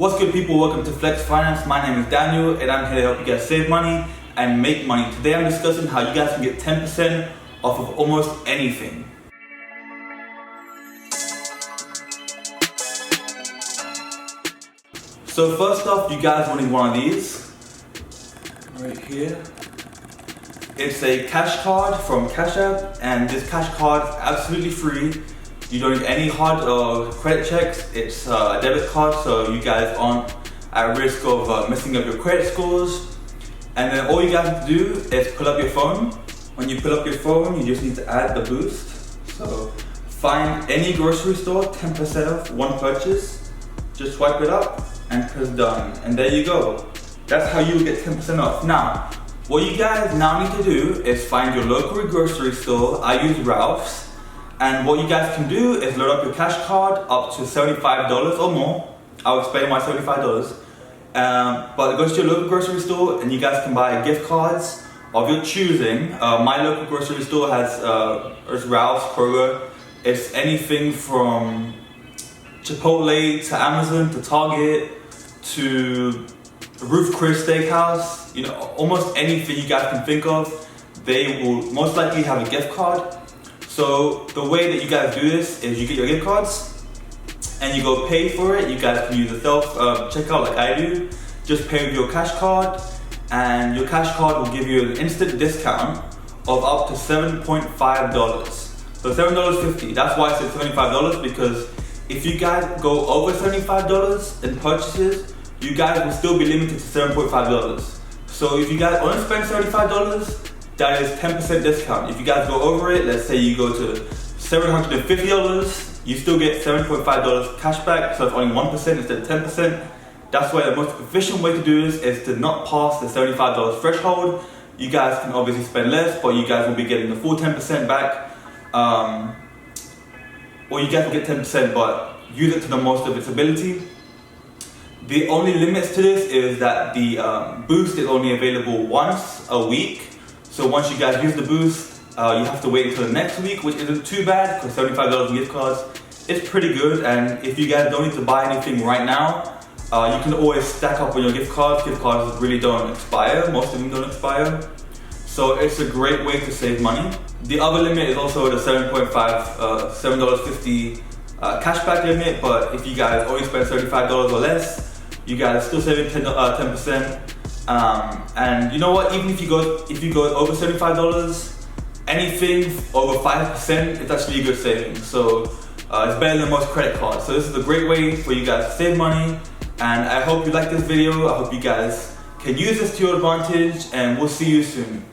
What's good, people? Welcome to Flex Finance. My name is Daniel and I'm here to help you guys save money and make money. Today I'm discussing how you guys can get 10% off of almost anything. So first off, you guys will need one of these right here. It's a cash card from Cash App, and this cash card is absolutely free. You don't need any hard or credit checks. It's a debit card, so you guys aren't at risk of messing up your credit scores. And then all you guys have to do is pull up your phone. When you pull up your phone, you just need to add the boost. So find any grocery store, 10% off one purchase. Just swipe it up and press done. And there you go. That's how you get 10% off. Now, what you guys now need to do is find your local grocery store. I use Ralph's. And what you guys can do is load up your cash card up to $75 or more. I'll explain why $75. But go to your local grocery store and you guys can buy gift cards of your choosing. My local grocery store has Ralph's, Kroger. It's anything from Chipotle to Amazon to Target to Ruth Chris Steakhouse. You know, almost anything you guys can think of, they will most likely have a gift card. So the way that you guys do this is you get your gift cards and you go pay for it. You guys can use the self checkout like I do. Just pay with your cash card, and your cash card will give you an instant discount of up to $7.5. So $7.50. That's why I said $75, because if you guys go over $75 in purchases, you guys will still be limited to $7.5. So if you guys only spend $75, that is 10% discount. If you guys go over it, let's say you go to $750, you still get $7.5 cash back, so it's only 1% instead of 10%. That's why the most efficient way to do this is to not pass the $75 threshold. You guys can obviously spend less, but you guys will be getting the full 10% back. Or you guys will get 10%, but use it to the most of its ability. The only limits to this is that the boost is only available once a week. So once you guys use the boost, you have to wait until the next week, which isn't too bad because $75 in gift cards is pretty good. And if you guys don't need to buy anything right now, you can always stack up on your gift cards. Gift cards really don't expire. Most of them don't expire. So it's a great way to save money. The other limit is also the $7.50 cashback limit. But if you guys only spend $35 or less, you guys are still saving 10%. And you know what? Even if you go over $75, anything over 5% it's actually a good savings. So it's better than most credit cards. So this is a great way for you guys to save money. And I hope you like this video. I hope you guys can use this to your advantage, and we'll see you soon.